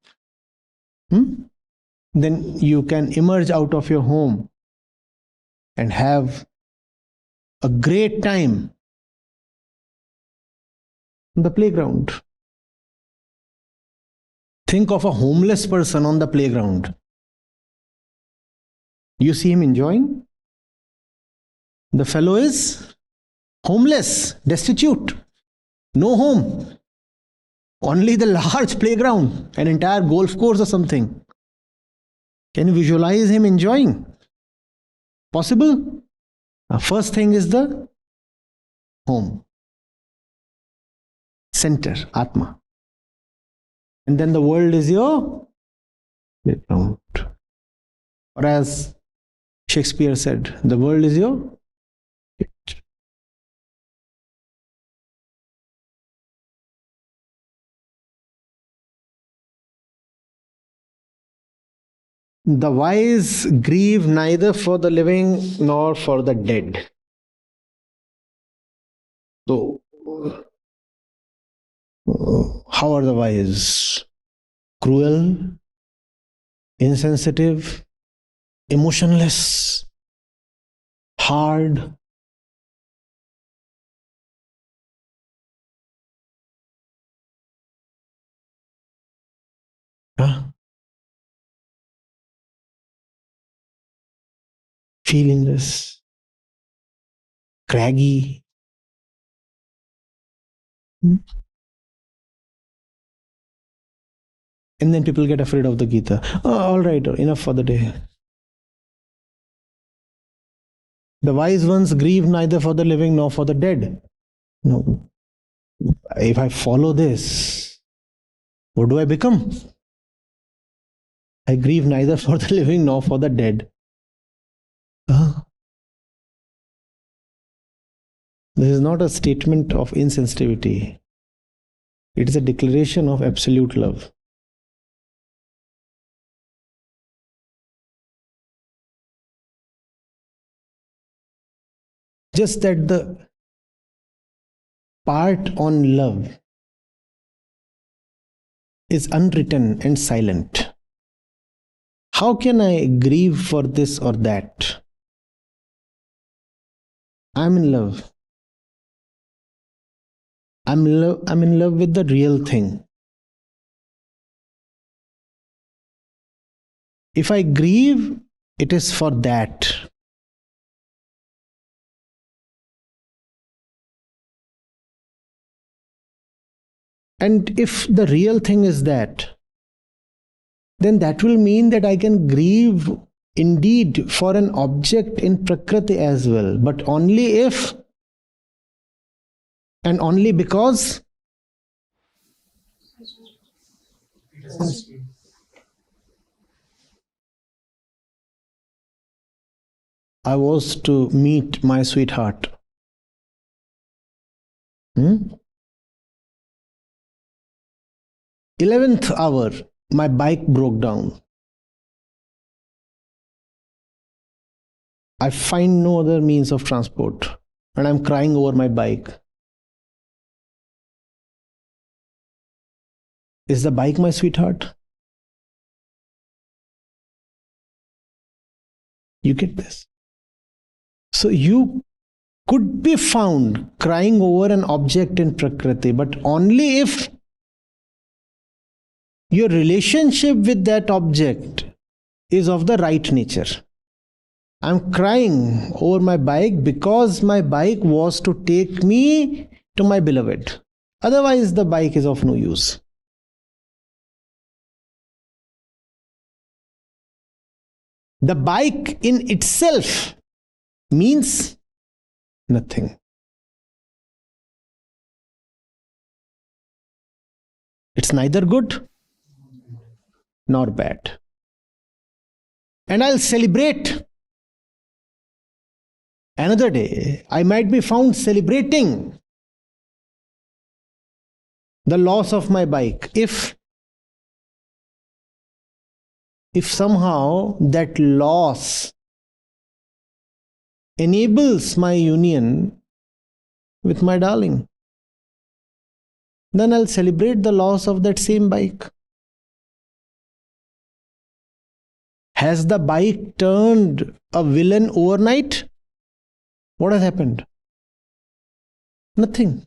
then you can emerge out of your home and have a great time on the playground. Think of a homeless person on the playground. You see him enjoying? The fellow is homeless, destitute, no home, only the large playground, an entire golf course or something. Can you visualize him enjoying? Possible? First thing is the home, center, Atma. And then the world is your playground. Or as Shakespeare said, the world is your pit. The wise grieve neither for the living nor for the dead. So, how are the wise? Cruel, insensitive, emotionless, hard. Feelingless, craggy. And then people get afraid of the Gita. Oh, all right, enough for the day. The wise ones grieve neither for the living nor for the dead. No. If I follow this, what do I become? I grieve neither for the living nor for the dead. This is not a statement of insensitivity. It is a declaration of absolute love. Just that the part on love is unwritten and silent. How can I grieve for this or that? I'm in love. I'm in love with the real thing. If I grieve, it is for that. And if the real thing is that, then that will mean that I can grieve indeed for an object in Prakriti as well, but only if and only because I was to meet my sweetheart 11th hour, my bike broke down. I find no other means of transport and I'm crying over my bike. Is the bike my sweetheart? You get this? So you could be found crying over an object in Prakriti, but only if your relationship with that object is of the right nature. I'm crying over my bike because my bike was to take me to my beloved. Otherwise, the bike is of no use. The bike in itself means nothing. It's neither good nor bad. And I'll celebrate. Another day, I might be found celebrating the loss of my bike if somehow that loss enables my union with my darling. Then I'll celebrate the loss of that same bike. Has the bike turned a villain overnight? What has happened? Nothing.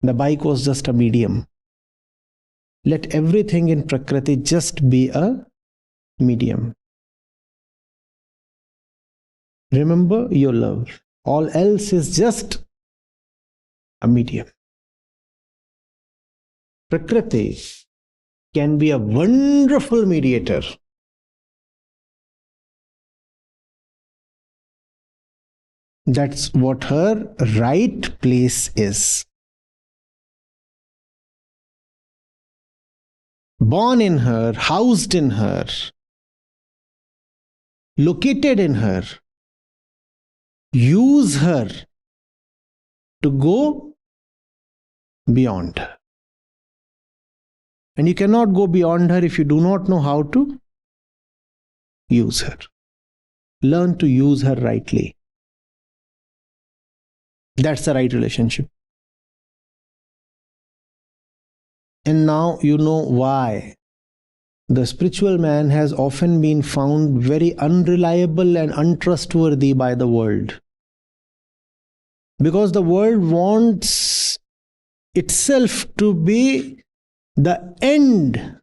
The bike was just a medium. Let everything in Prakriti just be a medium. Remember your love. All else is just a medium. Prakriti can be a wonderful mediator. That's what her right place is. Born in her, housed in her, located in her. Use her to go beyond. And you cannot go beyond her if you do not know how to use her. Learn to use her rightly. That's the right relationship. And now you know why the spiritual man has often been found very unreliable and untrustworthy by the world. Because the world wants itself to be the end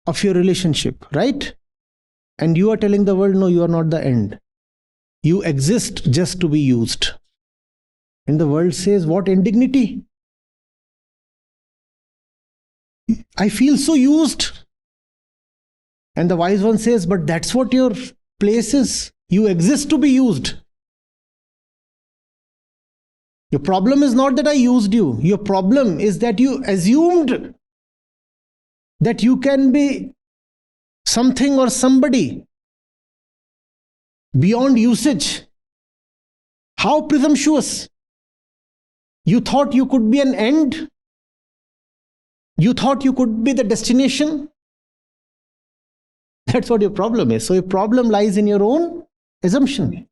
of your relationship, right? And you are telling the world, no, you are not the end. You exist just to be used. And the world says, what indignity? I feel so used. And the wise one says, but that's what your place is. You exist to be used. Your problem is not that I used you. Your problem is that you assumed that you can be something or somebody beyond usage. How presumptuous! You thought you could be an end? You thought you could be the destination? That's what your problem is. So your problem lies in your own assumption.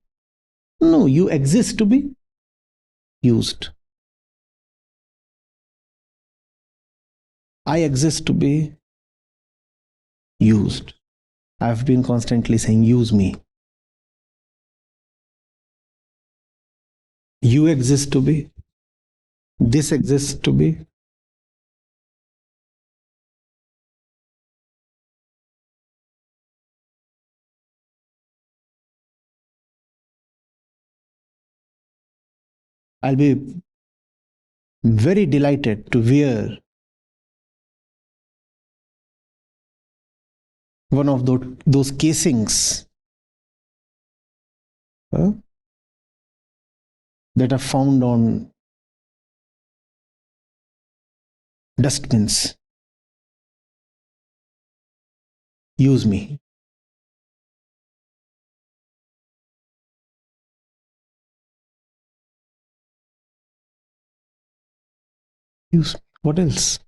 No, you exist to be used. I exist to be used. I've been constantly saying, use me. You exist to be. This exists to be. I'll be very delighted to wear one of those casings that are found on dustbins. Use me. Use me. What else?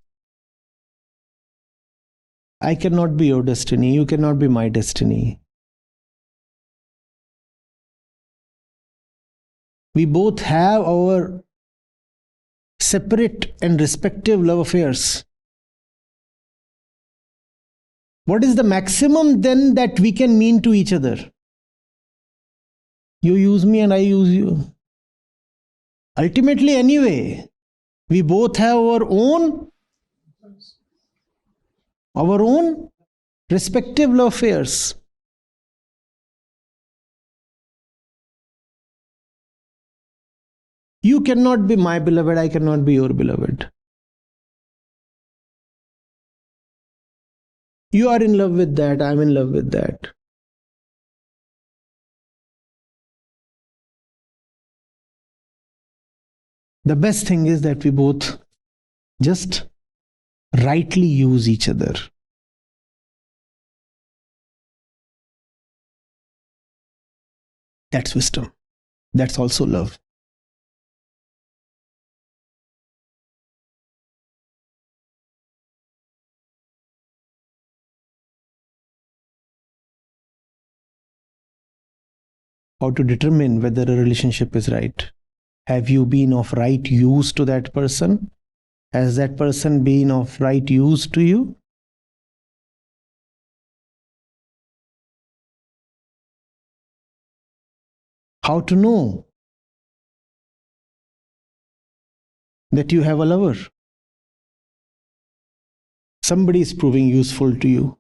I cannot be your destiny. You cannot be my destiny. We both have our separate and respective love affairs. What is the maximum then that we can mean to each other? You use me and I use you. Ultimately, anyway, we both have our own respective love affairs. You cannot be my beloved, I cannot be your beloved. You are in love with that, I'm in love with that. The best thing is that we both just rightly use each other. That's wisdom. That's also love. How to determine whether a relationship is right? Have you been of right use to that person? Has that person been of right use to you? How to know that you have a lover? Somebody is proving useful to you.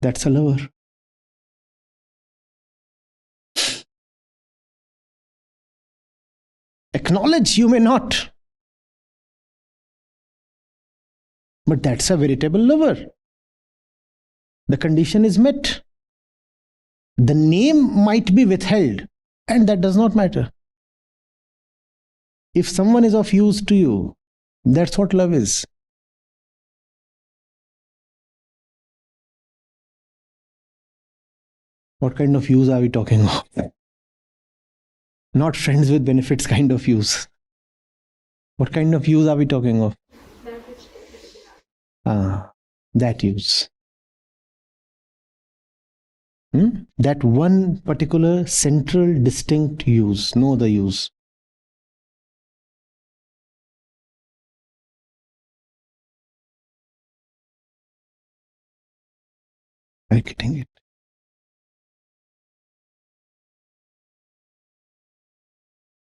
That's a lover. Acknowledge you may not, but that's a veritable lover. The condition is met. The name might be withheld, and that does not matter. If someone is of use to you, that's what love is. What kind of use are we talking of? Not friends with benefits kind of use. What kind of use are we talking of? That use. That one particular central distinct use, no other use. Are you getting it?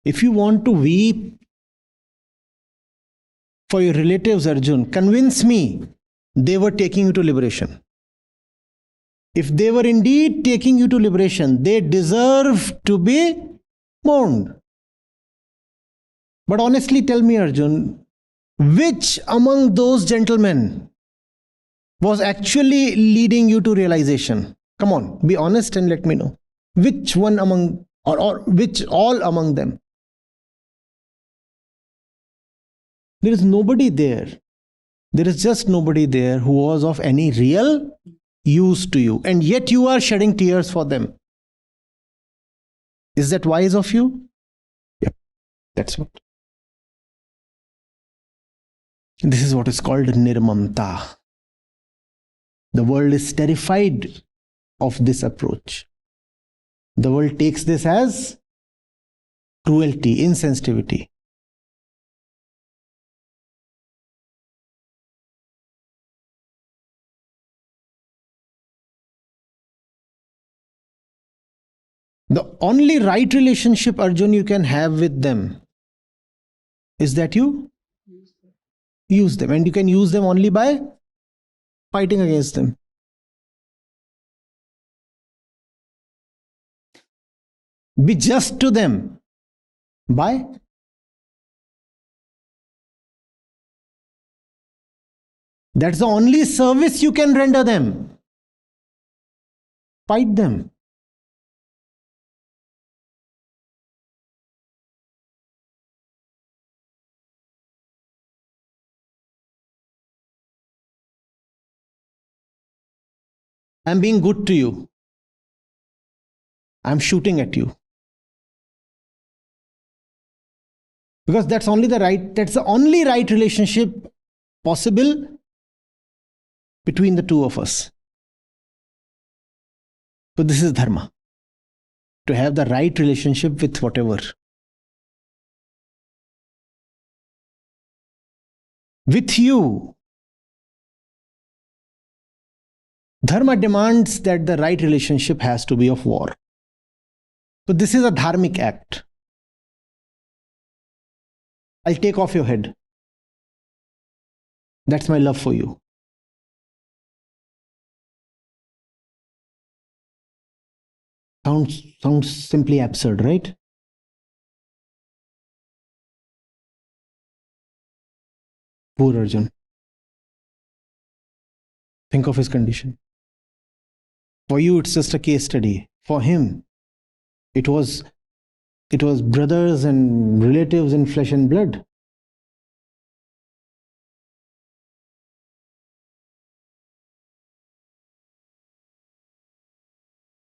If you want to weep for your relatives, Arjun, convince me they were taking you to liberation. If they were indeed taking you to liberation, they deserve to be mourned. But honestly, tell me, Arjun, which among those gentlemen was actually leading you to realization? Come on, be honest and let me know. Which one among, or which all among them? There is nobody there. There is just nobody there who was of any real use to you. And yet you are shedding tears for them. Is that wise of you? Yep, that's what. This is what is called nirmamta. The world is terrified of this approach. The world takes this as cruelty, insensitivity. The only right relationship, Arjun, you can have with them is that you use them. And you can use them only by fighting against them. Be just to them by that's the only service you can render them. Fight them. I'm being good to you. I'm shooting at you. Because that's the only right relationship possible between the two of us. So this is dharma. To have the right relationship with whatever. With you. Dharma demands that the right relationship has to be of war. So this is a dharmic act. I'll take off your head. That's my love for you. Sounds simply absurd, right? Poor Arjun. Think of his condition. For you, it's just a case study. For him, it was brothers and relatives in flesh and blood.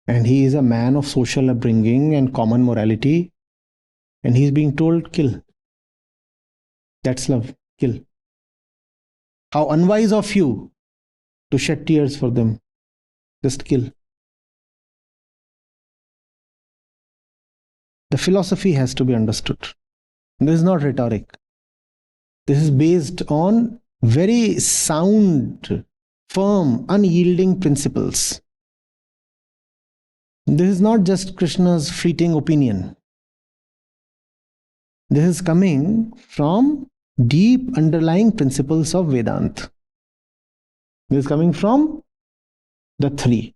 And he is a man of social upbringing and common morality. And he's being told, kill. That's love. Kill. How unwise of you to shed tears for them. Just kill. The philosophy has to be understood. This is not rhetoric. This is based on very sound, firm, unyielding principles. This is not just Krishna's fleeting opinion. This is coming from deep underlying principles of Vedanta. This is coming from the three.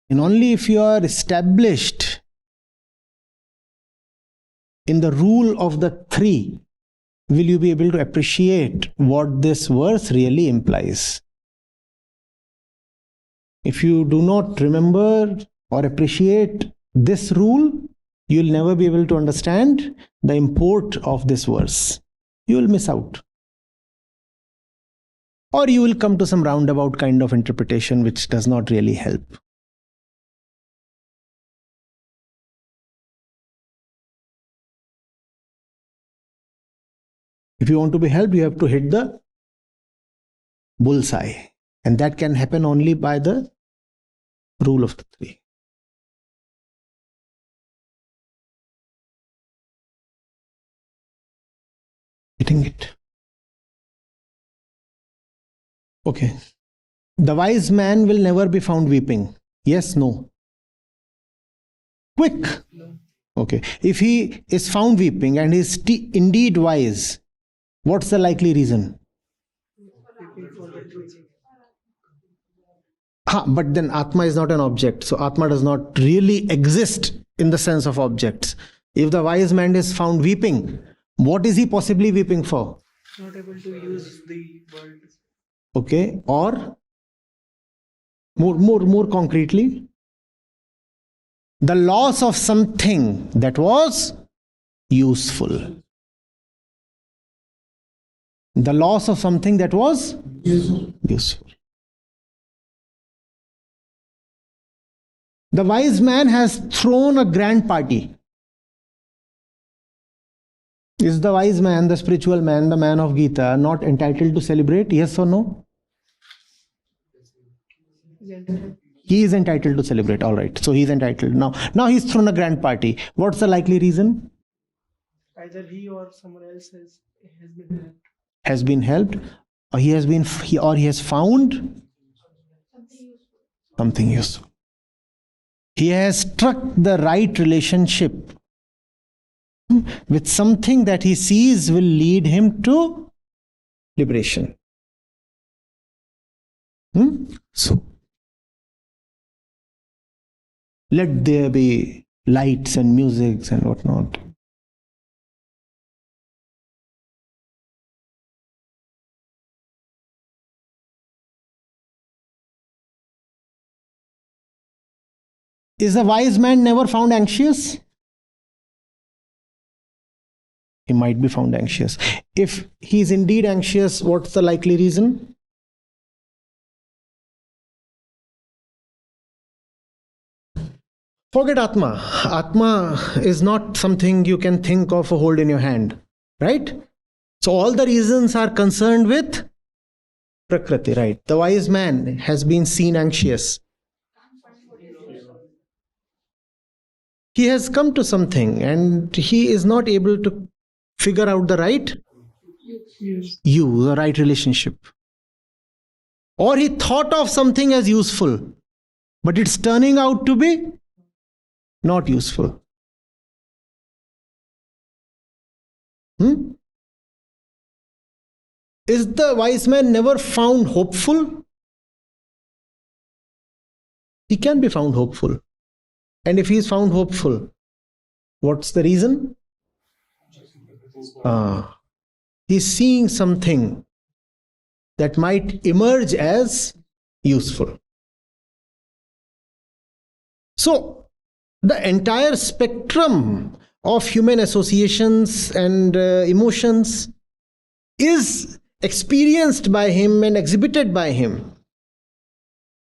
And only if you are established in the rule of the three will you be able to appreciate what this verse really implies. If you do not remember or appreciate this rule, you will never be able to understand the import of this verse. You will miss out. Or you will come to some roundabout kind of interpretation which does not really help. If you want to be helped, you have to hit the bullseye. And that can happen only by the rule of the three. Getting it? Okay. The wise man will never be found weeping. Yes, no? Quick. No. Okay. If he is found weeping and is indeed wise, what's the likely reason? But then Atma is not an object. So Atma does not really exist in the sense of objects. If the wise man is found weeping, what is he possibly weeping for? Not able to use the world. Okay. Or more concretely, the loss of something that was useful. The loss of something that was useful. The wise man has thrown a grand party. Is the wise man, the spiritual man, the man of Gita, not entitled to celebrate? Yes or no? He is entitled to celebrate. All right. So he is entitled. Now he's thrown a grand party. What's the likely reason? Either he or someone else has been helped. Has been helped, or he has found something useful. He has struck the right relationship with something that he sees will lead him to liberation. So, let there be lights and music and whatnot. Is a wise man never found anxious? He might be found anxious. If he is indeed anxious, what's the likely reason? Forget Atma. Atma is not something you can think of or hold in your hand, right? So all the reasons are concerned with Prakriti, right? The wise man has been seen anxious. He has come to something and he is not able to figure out the right the right relationship. Or he thought of something as useful, but it's turning out to be not useful. Is the wise man never found hopeful? He can be found hopeful. And if he is found hopeful, what's the reason? He's seeing something that might emerge as useful. So, the entire spectrum of human associations and emotions is experienced by him and exhibited by him.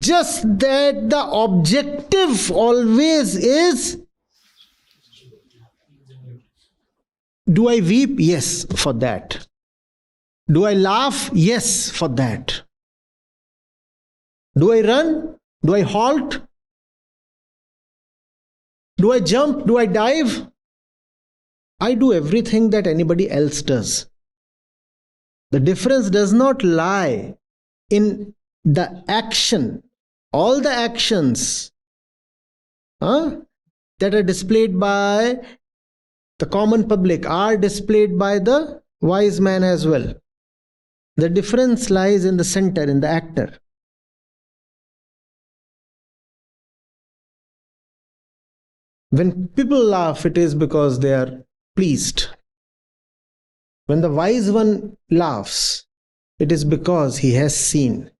Just that the objective always is, do I weep? Yes, for that. Do I laugh? Yes, for that. Do I run? Do I halt? Do I jump? Do I dive? I do everything that anybody else does. The difference does not lie in the action. All the actions that are displayed by the common public are displayed by the wise man as well. The difference lies in the center, in the actor. When people laugh, it is because they are pleased. When the wise one laughs, it is because he has seen.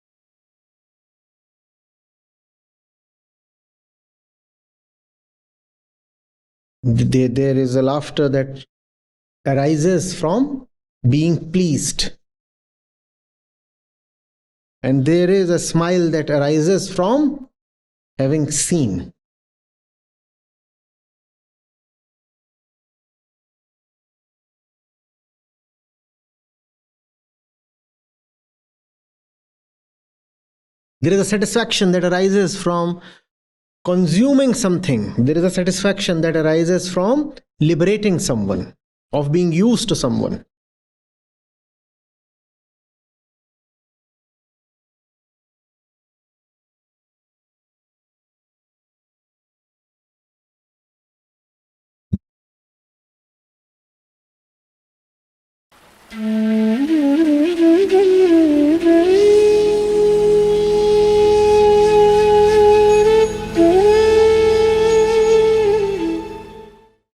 There is a laughter that arises from being pleased. And there is a smile that arises from having seen. There is a satisfaction that arises from consuming something. There is a satisfaction that arises from liberating someone, of being used to someone.